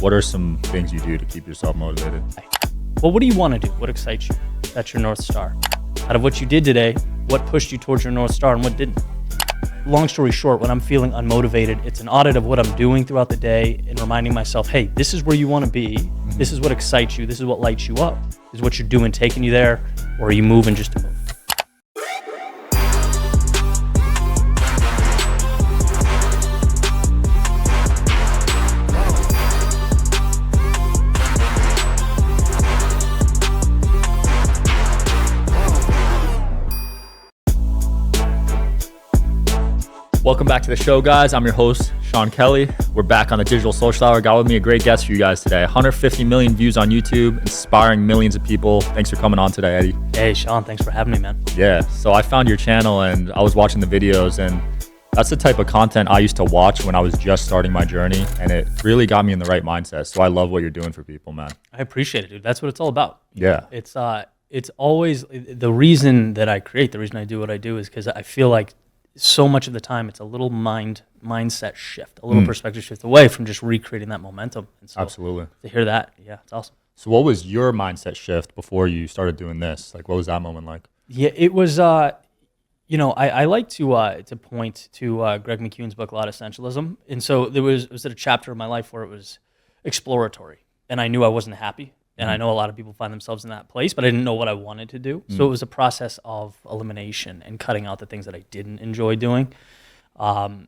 what are some things you do to keep yourself motivated? Well, what do you want to do? What excites you? That's your North Star. Out of what you did today, what pushed you towards your North Star and what didn't? Long story short, when I'm feeling unmotivated, it's an audit of what I'm doing throughout the day and reminding myself, hey, this is where you want to be. Mm-hmm. This is what excites you. This is what lights you up. Is what you're doing taking you there, or are you moving just to move? Welcome back to the show, guys. I'm your host, Sean Kelly. We're back on the Digital Social Hour. Got with me a great guest for you guys today. 150 million views on YouTube, inspiring millions of people. Thanks for coming on today, Eddie. Hey, Sean. Thanks for having me, man. Yeah. So I found your channel and I was watching the videos, and that's the type of content I used to watch when I was just starting my journey, and it really got me in the right mindset. So I love what you're doing for people, man. I appreciate it, dude. That's what it's all about. Yeah. It's always the reason that I create, the reason I do what I do is because I feel like so much of the time it's a little mindset shift, a little perspective shift away from just recreating that momentum. And so absolutely. To hear that, yeah, it's awesome. So what was your mindset shift before you started doing this? Like, what was that moment like? Yeah, it was, I like to point to Greg McKeown's book, Law of Essentialism. And so it was at a chapter of my life where it was exploratory, and I knew I wasn't happy. And I know a lot of people find themselves in that place, but I didn't know what I wanted to do. So it was a process of elimination and cutting out the things that I didn't enjoy doing, and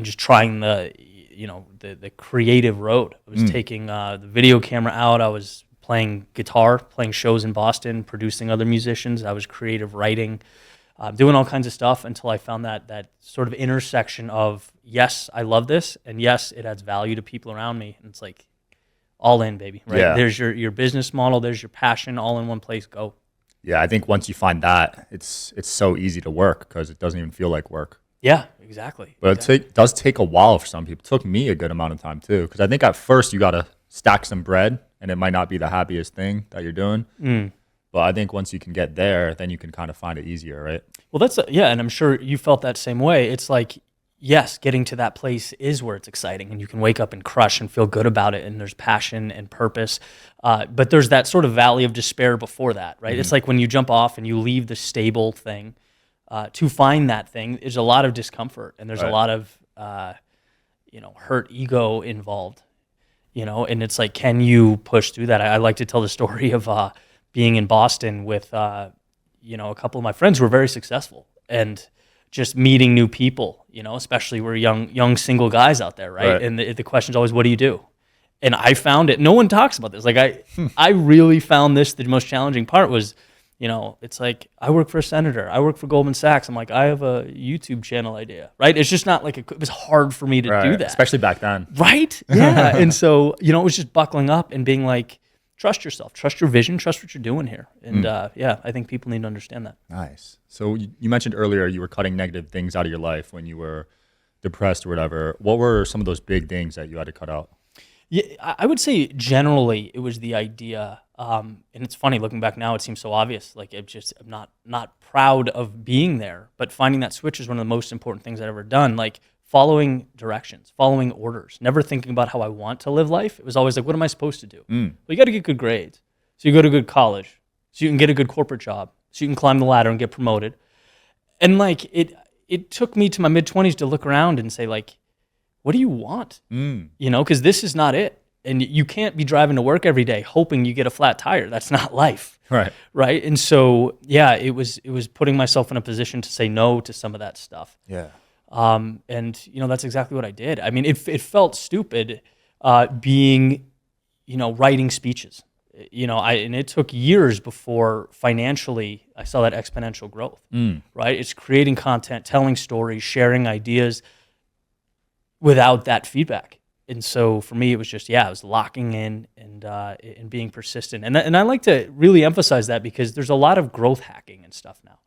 just trying the creative road. I was taking the video camera out. I was playing guitar, playing shows in Boston, producing other musicians. I was creative writing, doing all kinds of stuff until I found that sort of intersection of, yes, I love this, and yes, it adds value to people around me. And it's like, all in, baby, right? Yeah. There's your business model, there's your passion, all in one place, go. Yeah, I think once you find that, it's so easy to work because it doesn't even feel like work. Yeah, exactly. But it does take a while for some people. It took me a good amount of time too, because I think at first you got to stack some bread, and it might not be the happiest thing that you're doing. But I think once you can get there, then you can kind of find it easier, right? Well, and I'm sure you felt that same way. It's like, yes, getting to that place is where it's exciting, and you can wake up and crush and feel good about it, and there's passion and purpose. But there's that sort of valley of despair before that, right? It's like when you jump off and you leave the stable thing to find that thing, there's a lot of discomfort, and there's a lot of hurt ego involved, and it's like, can you push through that? I like to tell the story of being in Boston with a couple of my friends who were very successful, and just meeting new people, especially we're young single guys out there, right? And the question's always, what do you do? And I found it, no one talks about this. Like I really found this, the most challenging part was, it's like, I work for a senator, I work for Goldman Sachs. I'm like, I have a YouTube channel idea, right? It's just not like, it was hard for me to do that. Especially back then. Right? Yeah. And so, it was just buckling up and being like, trust yourself, trust your vision, trust what you're doing here. And I think people need to understand that. Nice. So you mentioned earlier you were cutting negative things out of your life when you were depressed or whatever. What were some of those big things that you had to cut out? Yeah, I would say generally it was the idea, and it's funny looking back now, it seems so obvious. Like I'm not proud of being there, but finding that switch is one of the most important things I've ever done. Like following directions, following orders, never thinking about how I want to live life. It was always like, what am I supposed to do? Well, you got to get good grades. So you go to good college, so you can get a good corporate job, so you can climb the ladder and get promoted. And like it took me to my mid-20s to look around and say, like, what do you want? Because this is not it. And you can't be driving to work every day hoping you get a flat tire. That's not life. Right. And so, yeah, it was putting myself in a position to say no to some of that stuff. Yeah. And that's exactly what I did. I mean, it felt stupid being, writing speeches, and it took years before financially I saw that exponential growth, right? It's creating content, telling stories, sharing ideas without that feedback. And so for me, it was just, I was locking in and being persistent. And I like to really emphasize that because there's a lot of growth hacking and stuff now.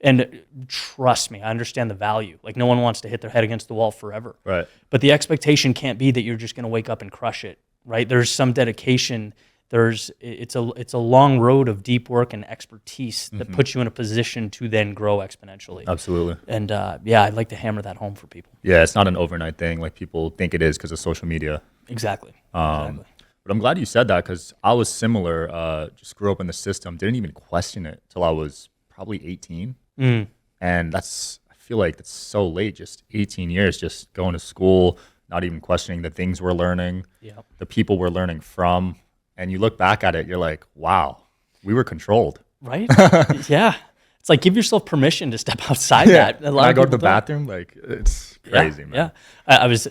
And trust me, I understand the value. Like no one wants to hit their head against the wall forever. Right. But the expectation can't be that you're just going to wake up and crush it, right? There's some dedication. It's a long road of deep work and expertise that puts you in a position to then grow exponentially. Absolutely. And I'd like to hammer that home for people. Yeah, it's not an overnight thing like people think it is because of social media. Exactly. But I'm glad you said that because I was similar. Just grew up in the system, didn't even question it till I was probably 18. And I feel like that's so late, just 18 years, just going to school, not even questioning the things we're learning, the people we're learning from. And you look back at it, you're like, wow, we were controlled. Right? Yeah. It's like, give yourself permission to step outside that. A lot I of go to people the don't. bathroom, like, it's crazy, man. Yeah. I was,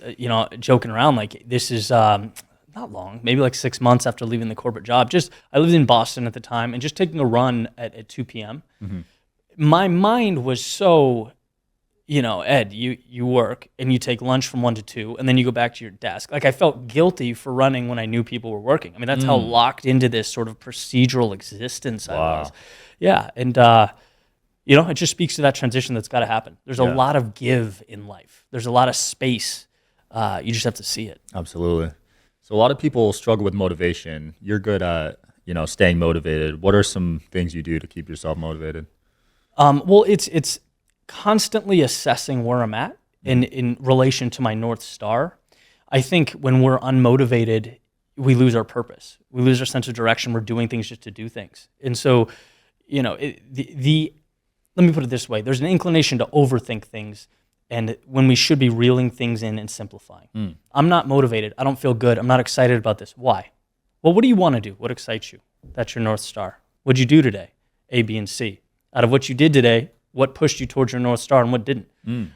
joking around, like, this is not long, maybe like 6 months after leaving the corporate job. I lived in Boston at the time and just taking a run at 2 p.m. My mind was so, Ed, you work and you take lunch from 1 to 2 and then you go back to your desk. Like, I felt guilty for running when I knew people were working. I mean, that's how locked into this sort of procedural existence I was. Yeah. And, it just speaks to that transition that's got to happen. There's a lot of give in life. There's a lot of space. You just have to see it. Absolutely. So a lot of people struggle with motivation. You're good at, staying motivated. What are some things you do to keep yourself motivated? Well, it's constantly assessing where I'm at in relation to my North Star. I think when we're unmotivated, we lose our purpose. We lose our sense of direction. We're doing things just to do things. And so, let me put it this way. There's an inclination to overthink things, and when we should be reeling things in and simplifying. I'm not motivated. I don't feel good. I'm not excited about this. Why? Well, what do you want to do? What excites you? That's your North Star. What'd you do today? A, B, and C. Out of what you did today, what pushed you towards your North Star and what didn't?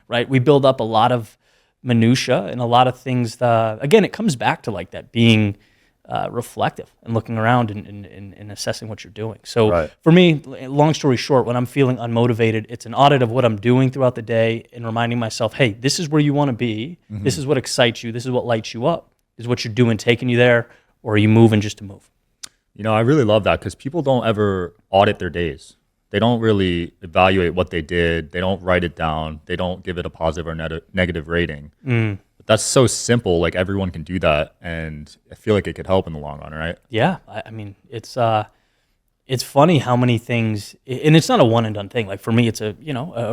Right? We build up a lot of minutia and a lot of things. Again, it comes back to like that being reflective and looking around and assessing what you're doing. So for me, long story short, when I'm feeling unmotivated, it's an audit of what I'm doing throughout the day and reminding myself, hey, this is where you want to be. This is what excites you. This is what lights you up. Is what you're doing taking you there, or are you moving just to move? I really love that because people don't ever audit their days. They don't really evaluate what they did. They don't write it down. They don't give it a positive or negative rating. But that's so simple. Like, everyone can do that, and I feel like it could help in the long run, right? Yeah, I mean, it's funny how many things, and it's not a one and done thing. Like, for me, it's a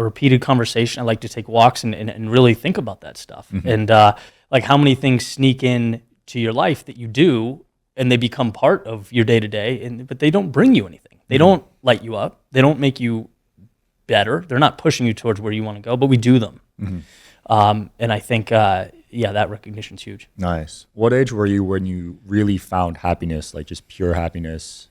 repeated conversation. I like to take walks and really think about that stuff, and like how many things sneak in to your life that you do, and they become part of your day to day, but they don't bring you anything. They don't light you up. They don't make you better. They're not pushing you towards where you want to go, but we do them. And I think, that recognition's huge. Nice. What age were you when you really found happiness, like just pure happiness?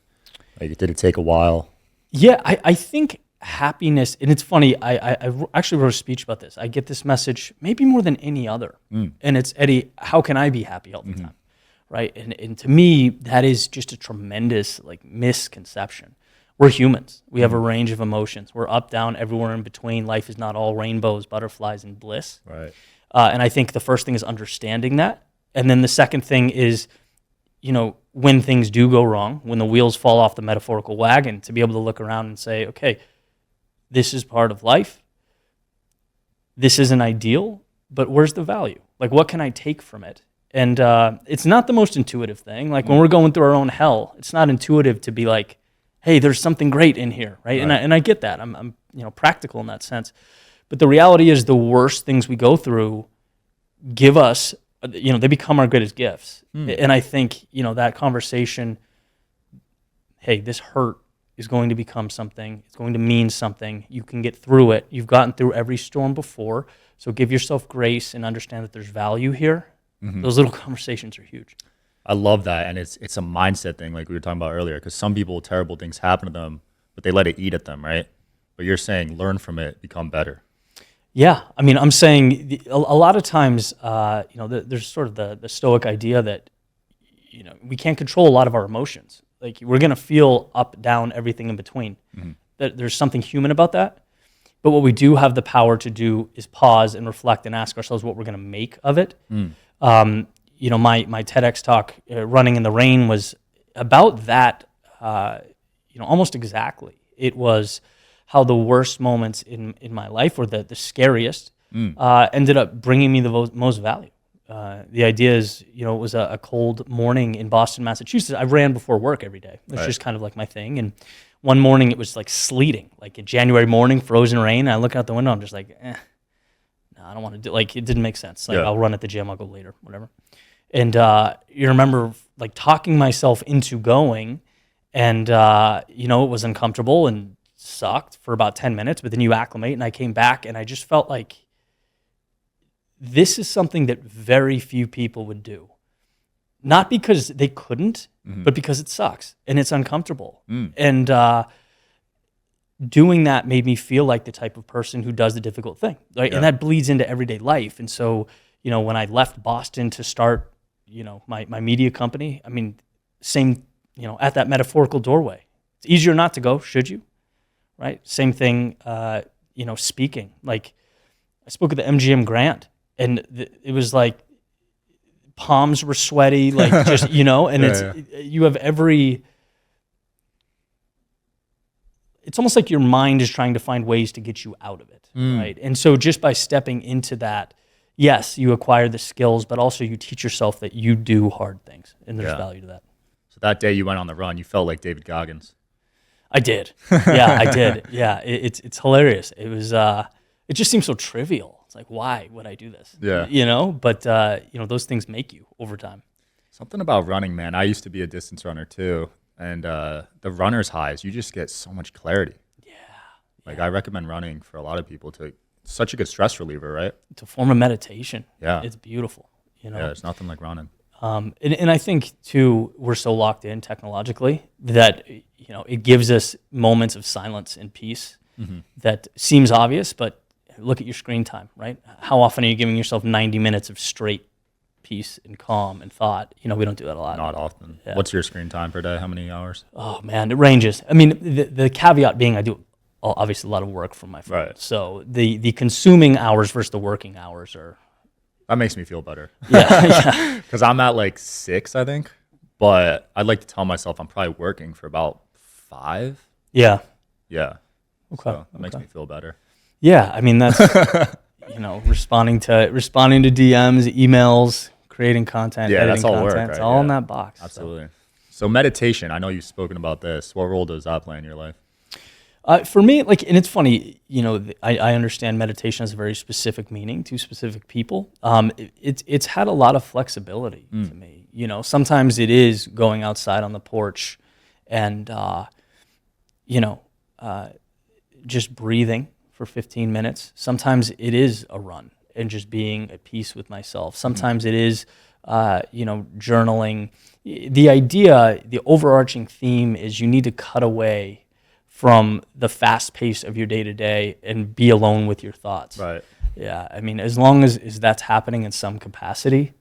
Like, did it take a while? Yeah, I think happiness, and it's funny, I actually wrote a speech about this. I get this message maybe more than any other. And it's, Eddie, how can I be happy all the time? Right? And to me, that is just a tremendous misconception. We're humans. We have a range of emotions. We're up, down, everywhere in between. Life is not all rainbows, butterflies, and bliss. Right. And I think the first thing is understanding that. And then the second thing is, when things do go wrong, when the wheels fall off the metaphorical wagon, to be able to look around and say, okay, this is part of life. This isn't ideal, but where's the value? Like, what can I take from it? And it's not the most intuitive thing. Like, when we're going through our own hell, it's not intuitive to be like, hey, there's something great in here, right? And I get that. I'm practical in that sense. But the reality is, the worst things we go through give us, they become our greatest gifts. And I think, that conversation, hey, this hurt is going to become something. It's going to mean something. You can get through it. You've gotten through every storm before. So give yourself grace and understand that there's value here. Those little conversations are huge. I love that, and it's a mindset thing, like we were talking about earlier. Because some people, terrible things happen to them, but they let it eat at them, right? But you're saying learn from it, become better. Yeah, I mean, I'm saying a lot of times, there's sort of the Stoic idea that we can't control a lot of our emotions. Like, we're gonna feel up, down, everything in between. That there's something human about that. But what we do have the power to do is pause and reflect and ask ourselves what we're gonna make of it. My TEDx talk, Running in the Rain, was about that, almost exactly. It was how the worst moments in my life, or the scariest, ended up bringing me the most value. The idea is, it was a cold morning in Boston, Massachusetts. I ran before work every day. It's just kind of like my thing. And one morning it was like sleeting, like a January morning, frozen rain. And I look out the window, I'm just like, no, I don't want to do, like, it didn't make sense. Like, I'll run at the gym, I'll go later, whatever. And you remember like talking myself into going, and it was uncomfortable and sucked for about 10 minutes, but then you acclimate, and I came back, and I just felt like this is something that very few people would do. Not because they couldn't, but because it sucks and it's uncomfortable. And doing that made me feel like the type of person who does the difficult thing, right? Yeah. And that bleeds into everyday life. And so, when I left Boston to start, my media company, I mean, same, at that metaphorical doorway. It's easier not to go, should you? Right? Same thing, speaking. Like, I spoke at the MGM Grand, and it was like, palms were sweaty, like just, and you have it's almost like your mind is trying to find ways to get you out of it, right? And so just by stepping into that, yes, you acquire the skills, but also you teach yourself that you do hard things, and there's value to that. So that day you went on the run, you felt like David Goggins. I did. Yeah, I did. Yeah, it's hilarious. It was, it just seems so trivial. It's like, why would I do this? Yeah. But those things make you over time. Something about running, man. I used to be a distance runner too. And the runner's highs, you just get so much clarity. Yeah. Like, I recommend running for a lot of people it's such a good stress reliever, right? It's a form of meditation. Yeah. It's beautiful. Yeah, there's nothing like running. And I think too, we're so locked in technologically that, it gives us moments of silence and peace that seems obvious, but look at your screen time, right? How often are you giving yourself 90 minutes of straight peace and calm and thought? We don't do that a lot. Not often. Yeah. What's your screen time per day? How many hours? Oh, man, it ranges. I mean, the caveat being I do obviously a lot of work from my phone. Right. So the consuming hours versus the working hours are... That makes me feel better. Yeah. Because I'm at like 6, I think. But I'd like to tell myself I'm probably working for about 5. Yeah. Yeah. Okay. So that makes me feel better. Yeah, I mean, that's, responding to DMs, emails, creating content, editing that's all content. work, right? It's all in that box. Absolutely. So meditation, I know you've spoken about this. What role does that play in your life? For me, and it's funny, I understand meditation has a very specific meaning to specific people. It's had a lot of flexibility to me. Sometimes it is going outside on the porch and, just breathing for 15 minutes. Sometimes it is a run and just being at peace with myself. Sometimes it is, journaling. The overarching theme is you need to cut away from the fast pace of your day-to-day and be alone with your thoughts. Right. Yeah, I mean, as long as that's happening in some capacity,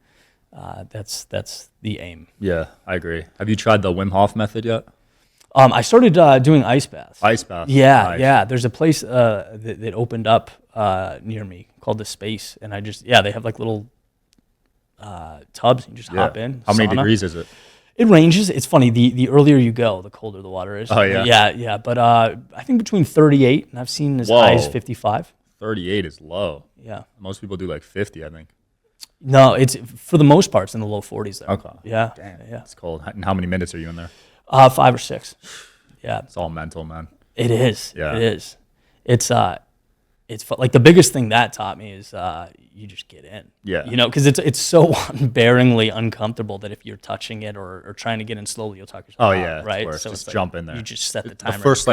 that's the aim. Yeah, I agree. Have you tried the Wim Hof method yet? I started doing ice baths. Ice baths. Yeah, nice. Yeah. There's a place that opened up near me called The Space, and they have like little tubs. You just hop in. How many sauna. degrees is it? It ranges. It's funny. The earlier you go, the colder the water is. Oh, yeah? Yeah. But I think between 38, and I've seen as high as 55. 38 is low. Yeah. Most people do like 50, I think. No, it's for the most part, it's in the low 40s there. Okay. Yeah. Damn, yeah. it's cold. And how many minutes are you in there? 5 or 6. Yeah. It's all mental, man. It is. Yeah. It is. It's like the biggest thing that taught me is you just get in. Yeah. Because it's so unbearingly uncomfortable that if you're touching it or trying to get in slowly, you'll talk yourself out, right? It's worse. So just it's jump in there. You just set the timer. The first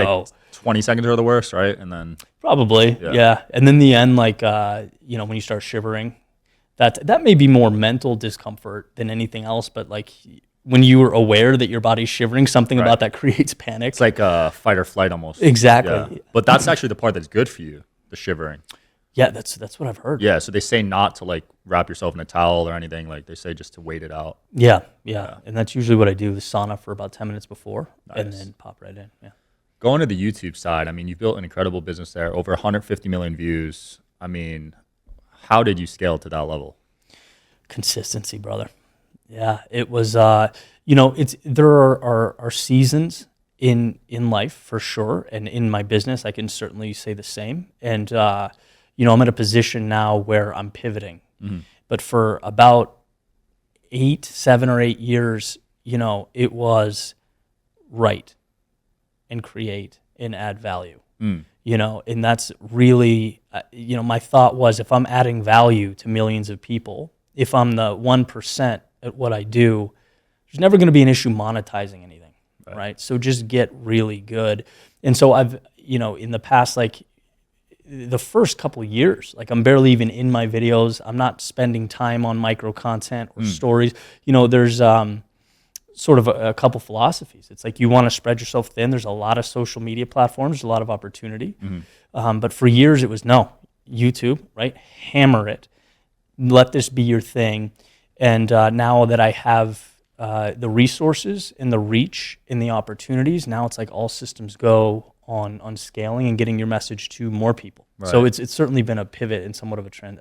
20 seconds are the worst, right? And then probably, yeah. And then the end, when you start shivering, that may be more mental discomfort than anything else, but when you are aware that your body's shivering, something about that creates panic. It's like a fight or flight almost. Exactly. Yeah. But that's actually the part that's good for you, the shivering. Yeah, that's what I've heard. Yeah, so they say not to wrap yourself in a towel or anything. They say just to wait it out. Yeah. And that's usually what I do, the sauna for about 10 minutes before and then pop right in. Yeah. Going to the YouTube side, I mean, you've built an incredible business there, over 150 million views. I mean, how did you scale to that level? Consistency, brother. Yeah, it was. There are seasons in life for sure, and in my business, I can certainly say the same. And I'm at a position now where I'm pivoting. Mm-hmm. But for about 7 or 8 years, it was write and create and add value. And that's really, my thought was if I'm adding value to millions of people, if I'm the 1% at what I do, there's never going to be an issue monetizing anything, right? So just get really good. And so I've, in the past, like the first couple of years, like I'm barely even in my videos. I'm not spending time on micro content or stories. There's sort of a couple philosophies. It's like you want to spread yourself thin. There's a lot of social media platforms, there's a lot of opportunity. But for years it was no, YouTube, right? Hammer it. Let this be your thing. And now that I have the resources and the reach and the opportunities, now it's like all systems go on scaling and getting your message to more people. Right. So it's certainly been a pivot and somewhat of a trend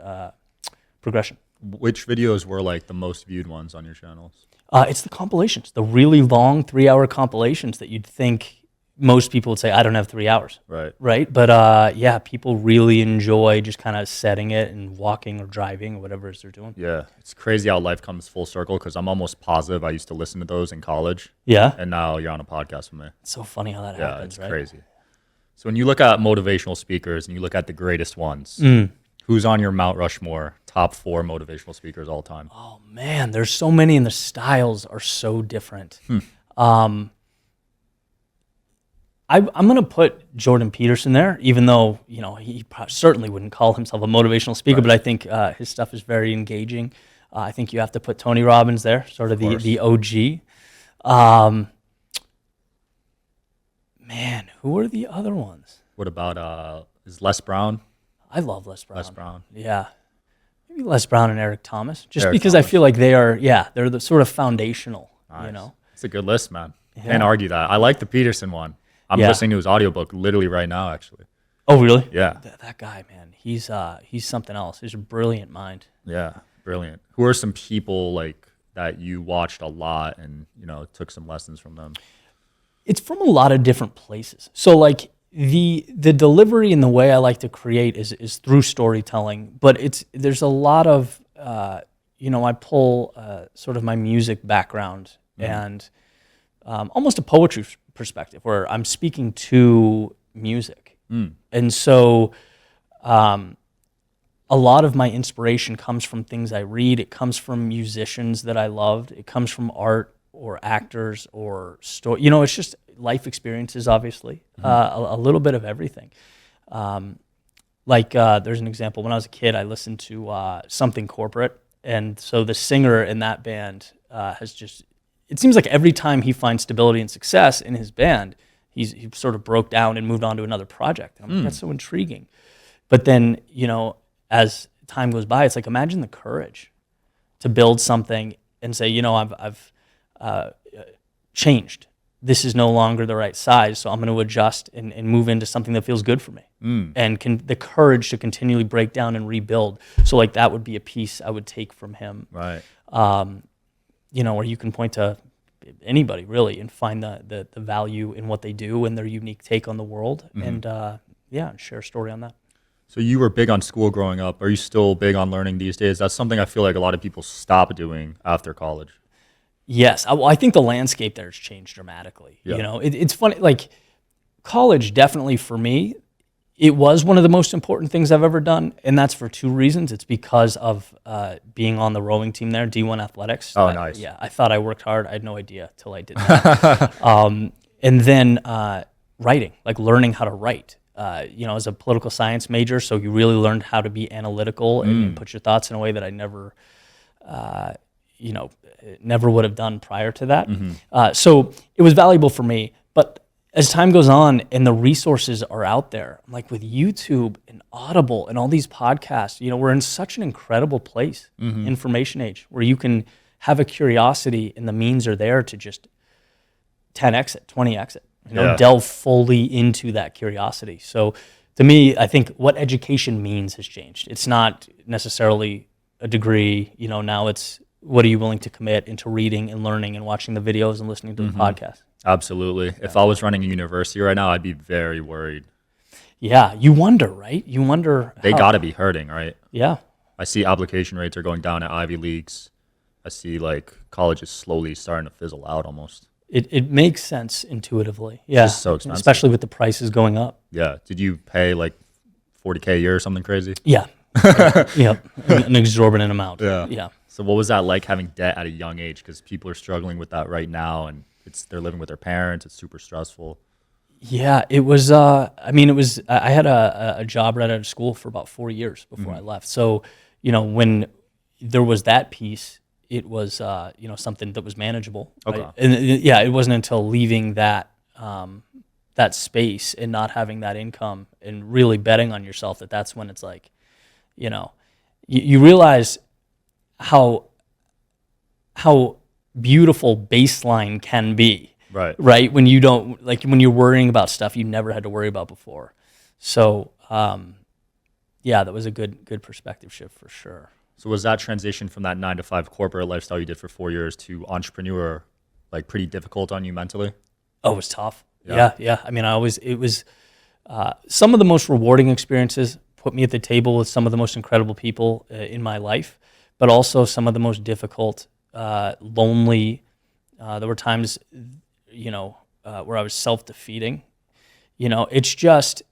progression. Which videos were like the most viewed ones on your channels? It's the compilations, the really long 3-hour compilations that you'd think most people would say, I don't have 3 hours. Right. But yeah, people really enjoy just kind of setting it and walking or driving or whatever it is they're doing. Yeah. It's crazy how life comes full circle, because I'm almost positive I used to listen to those in college. Yeah. And now you're on a podcast with me. It's so funny how that happens, it's right? crazy. So when you look at motivational speakers and you look at the greatest ones, who's on your Mount Rushmore top 4 motivational speakers all time? Oh man, there's so many, and the styles are so different. I'm going to put Jordan Peterson there, even though he certainly wouldn't call himself a motivational speaker, but I think his stuff is very engaging. I think you have to put Tony Robbins there, sort of the OG. Man, who are the other ones? What about is Les Brown? I love Les Brown. Les Brown. Yeah. Maybe Les Brown and Eric Thomas, just because I feel like they're the sort of foundational, Nice. It's a good list, man. Yeah. Can't argue that. I like the Peterson one. I'm listening to his audiobook literally right now, actually. Oh, really? Yeah. That guy, man, he's something else. He's a brilliant mind. Yeah, brilliant. Who are some people like that you watched a lot and took some lessons from them? It's from a lot of different places. So like the delivery and the way I like to create is through storytelling, but there's a lot of I pull sort of my music background and almost a poetry perspective where I'm speaking to music. And so a lot of my inspiration comes from things I read. It comes from musicians that I loved. It comes from art or actors or story. It's just life experiences, obviously, a little bit of everything. There's an example. When I was a kid, I listened to Something Corporate. And so the singer in that band it seems like every time he finds stability and success in his band, he sort of broke down and moved on to another project. And I'm like, that's so intriguing. But then, as time goes by, it's like, imagine the courage to build something and say, I've changed. This is no longer the right size, so I'm going to adjust and move into something that feels good for me. And the courage to continually break down and rebuild. So like that would be a piece I would take from him. Right. Or you can point to anybody really and find the value in what they do and their unique take on the world and share a story on that. So you were big on school growing up. Are you still big on learning these days? That's something I feel like a lot of people stop doing after college. Yes. I think the landscape there has changed dramatically. Yeah. It's funny, like college definitely for me, it was one of the most important things I've ever done, and that's for 2 reasons. It's because of being on the rowing team there, D1 Athletics. Oh, nice. Yeah, I thought I worked hard. I had no idea till I did that. And then writing, like learning how to write. As a political science major, so you really learned how to be analytical and put your thoughts in a way that I never would have done prior to that. So it was valuable for me, but as time goes on and the resources are out there, like with YouTube and Audible and all these podcasts, we're in such an incredible place, information age, where you can have a curiosity and the means are there to just 10x it, 20x it, delve fully into that curiosity. So to me, I think what education means has changed. It's not necessarily a degree, now it's what are you willing to commit into reading and learning and watching the videos and listening to the podcast. Absolutely. Yeah. If I was running a university right now, I'd be very worried. Yeah, you wonder, right? You wonder. They got to be hurting, right? Yeah. I see application rates are going down at Ivy Leagues. I see like colleges slowly starting to fizzle out almost. It makes sense intuitively. Yeah. It's just so expensive. Especially with the prices going up. Yeah. Did you pay like $40K a year or something crazy? Yeah. Yep. An exorbitant amount. Yeah. Yeah. So what was that like having debt at a young age? Because people are struggling with that right now, and they're living with their parents. It's super stressful. Yeah, it was. I mean, it was. I had a job right out of school for about 4 years before I left. So, when there was that piece, it was something that was manageable. Okay. Right? And yeah, it wasn't until leaving that space and not having that income and really betting on yourself that's when it's like, you realize how beautiful baseline can be. Right. When you don't when you're worrying about stuff you never had to worry about before. So, yeah, that was a good perspective shift for sure. So was that transition from that 9-to-5 corporate lifestyle you did for 4 years to entrepreneur pretty difficult on you mentally? Oh, it was tough. Yeah. I mean, it was some of the most rewarding experiences, put me at the table with some of the most incredible people in my life, but also some of the most difficult, lonely. There were times, where I was self-defeating. It's just,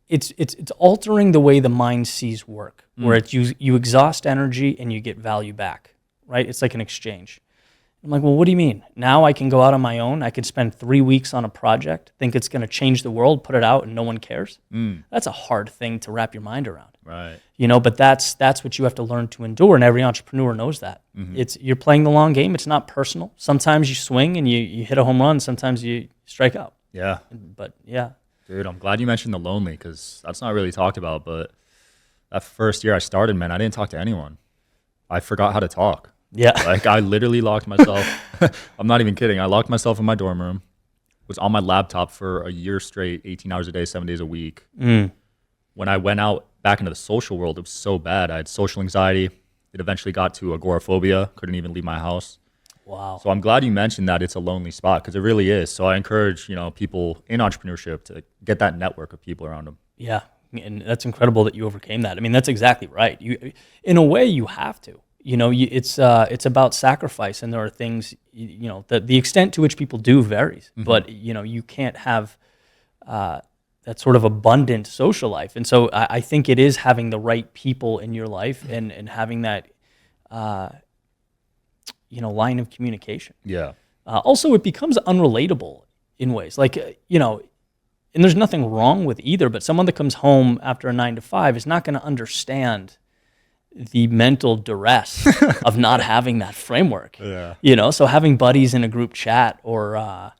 it's altering the way the mind sees work, where it's you exhaust energy and you get value back, right? It's like an exchange. I'm like, well, what do you mean? Now I can go out on my own. I can spend 3 weeks on a project, think it's going to change the world, put it out, and no one cares. That's a hard thing to wrap your mind around. Right. But that's what you have to learn to endure, and every entrepreneur knows that. You're playing the long game. It's not personal. Sometimes you swing and you hit a home run. Sometimes you strike out. Yeah. But yeah. Dude, I'm glad you mentioned the lonely, because that's not really talked about. But that first year I started, man, I didn't talk to anyone. I forgot how to talk. Yeah. I literally locked myself. I'm not even kidding. I locked myself in my dorm room, was on my laptop for a year straight, 18 hours a day, 7 days a week. When I went out back into the social world, it was so bad. I had social anxiety. It eventually got to agoraphobia. Couldn't even leave my house. Wow. So I'm glad you mentioned that it's a lonely spot, because it really is. So I encourage, people in entrepreneurship to get that network of people around them. Yeah. And that's incredible that you overcame that. I mean, that's exactly right. In a way, you have to. It's about sacrifice, and there are things, the extent to which people do varies, but you can't have that sort of abundant social life. And so I think it is having the right people in your life and having that line of communication. Yeah. Also, it becomes unrelatable in ways and there's nothing wrong with either, but someone that comes home after a 9-to-5 is not going to understand the mental duress of not having that framework. Yeah. So having buddies in a group chat or,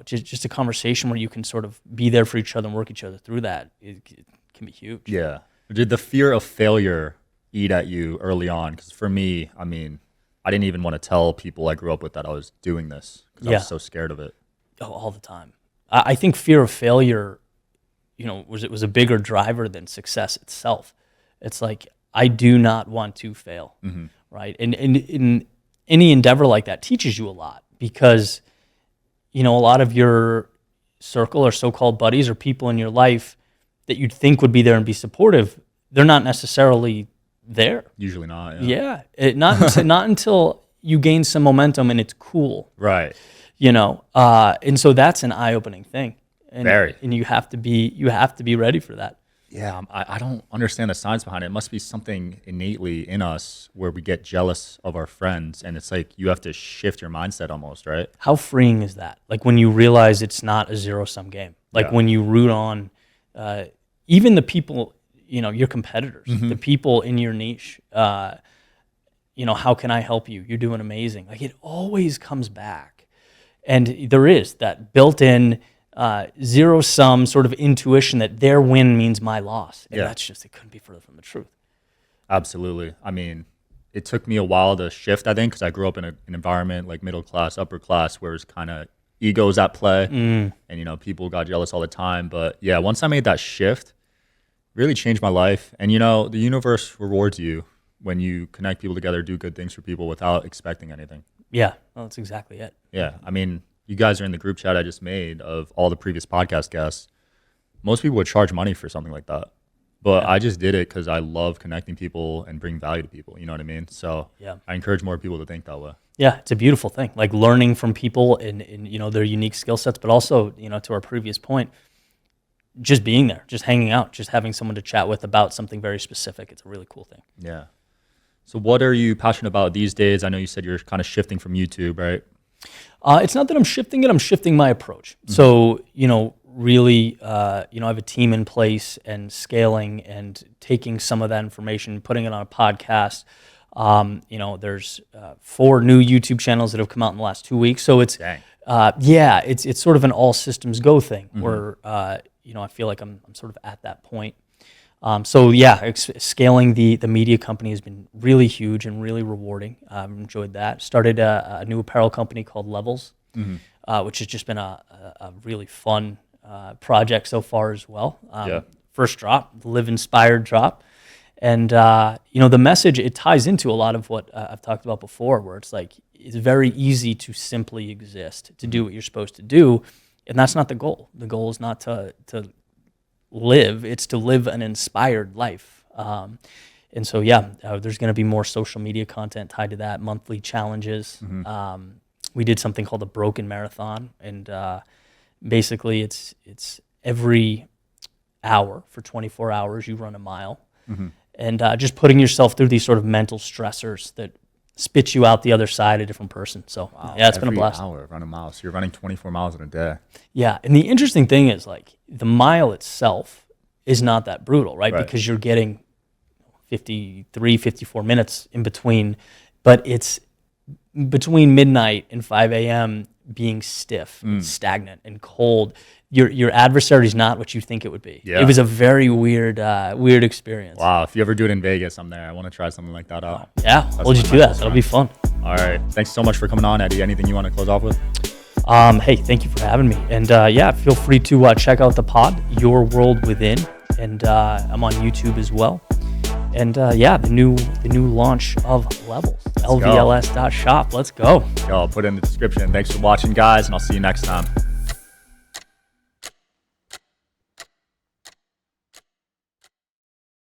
just a conversation where you can sort of be there for each other and work each other through that, it can be huge. Yeah. Did the fear of failure eat at you early on? Because for me, I mean, I didn't even want to tell people I grew up with that I was doing this, because I was so scared of it. Oh, all the time. I think fear of failure, was a bigger driver than success itself. It's like, I do not want to fail, right? And in any endeavor like that teaches you a lot, because, a lot of your circle or so-called buddies or people in your life that you'd think would be there and be supportive, they're not necessarily there. Usually not. Yeah. Not until you gain some momentum and it's cool. Right. And so that's an eye-opening thing. And, Very. And you have to be ready for that. Yeah, I don't understand the science behind it. It must be something innately in us where we get jealous of our friends, and it's like you have to shift your mindset almost, right? How freeing is that? Like when you realize it's not a zero-sum game. Like when you root on even the people, your competitors, the people in your niche. How can I help you? You're doing amazing. Like it always comes back. And there is that built-in zero-sum sort of intuition that their win means my loss. And that's just, it couldn't be further from the truth. Absolutely. I mean, it took me a while to shift, I think, because I grew up in an environment like middle class, upper class, where it's kind of egos at play, and, people got jealous all the time. But yeah, once I made that shift, really changed my life. And, the universe rewards you when you connect people together, do good things for people without expecting anything. Yeah, well, that's exactly it. Yeah, I mean, you guys are in the group chat I just made of all the previous podcast guests. Most people would charge money for something like that. But I just did it because I love connecting people and bring value to people. You know what I mean? So I encourage more people to think that way. Yeah, it's a beautiful thing. Like learning from people and their unique skill sets, but also, to our previous point, just being there, just hanging out, just having someone to chat with about something very specific. It's a really cool thing. Yeah. So what are you passionate about these days? I know you said you're kind of shifting from YouTube, right? It's not that I'm shifting it, I'm shifting my approach. So, really, I have a team in place and scaling and taking some of that information, putting it on a podcast. There's 4 new YouTube channels that have come out in the last 2 weeks. So it's, it's sort of an all systems go thing where, I feel like I'm sort of at that point. Scaling the media company has been really huge and really rewarding. I've enjoyed that. Started a new apparel company called Levels, which has just been a really fun project so far as well. First drop, the Live Inspired drop. And, the message, it ties into a lot of what I've talked about before, where it's like, it's very easy to simply exist, to do what you're supposed to do. And that's not the goal. The goal is not to live, it's to live an inspired life. There's going to be more social media content tied to that, monthly challenges. We did something called the Broken Marathon, and basically it's every hour for 24 hours you run a mile. And just putting yourself through these sort of mental stressors that spit you out the other side a different person. So it's been a blast. Every hour, run a mile. So you're running 24 miles in a day. Yeah, and the interesting thing is, like, the mile itself is not that brutal, right? Because you're getting 53, 54 minutes in between, but it's between midnight and 5 a.m. being stiff, and stagnant, and cold. Your adversary's not what you think it would be. It was a very weird experience. Wow, if you ever do it in Vegas, I'm there. I want to try something like that out. Yeah, hold you to that. That'll be fun. All right. Thanks so much for coming on, Eddie. Anything you want to close off with? Hey, thank you for having me. And feel free to check out the pod, Your World Within. And I'm on YouTube as well. And the new launch of Levels, lvls.shop. Let's go. I'll put it in the description. Thanks for watching, guys, and I'll see you next time.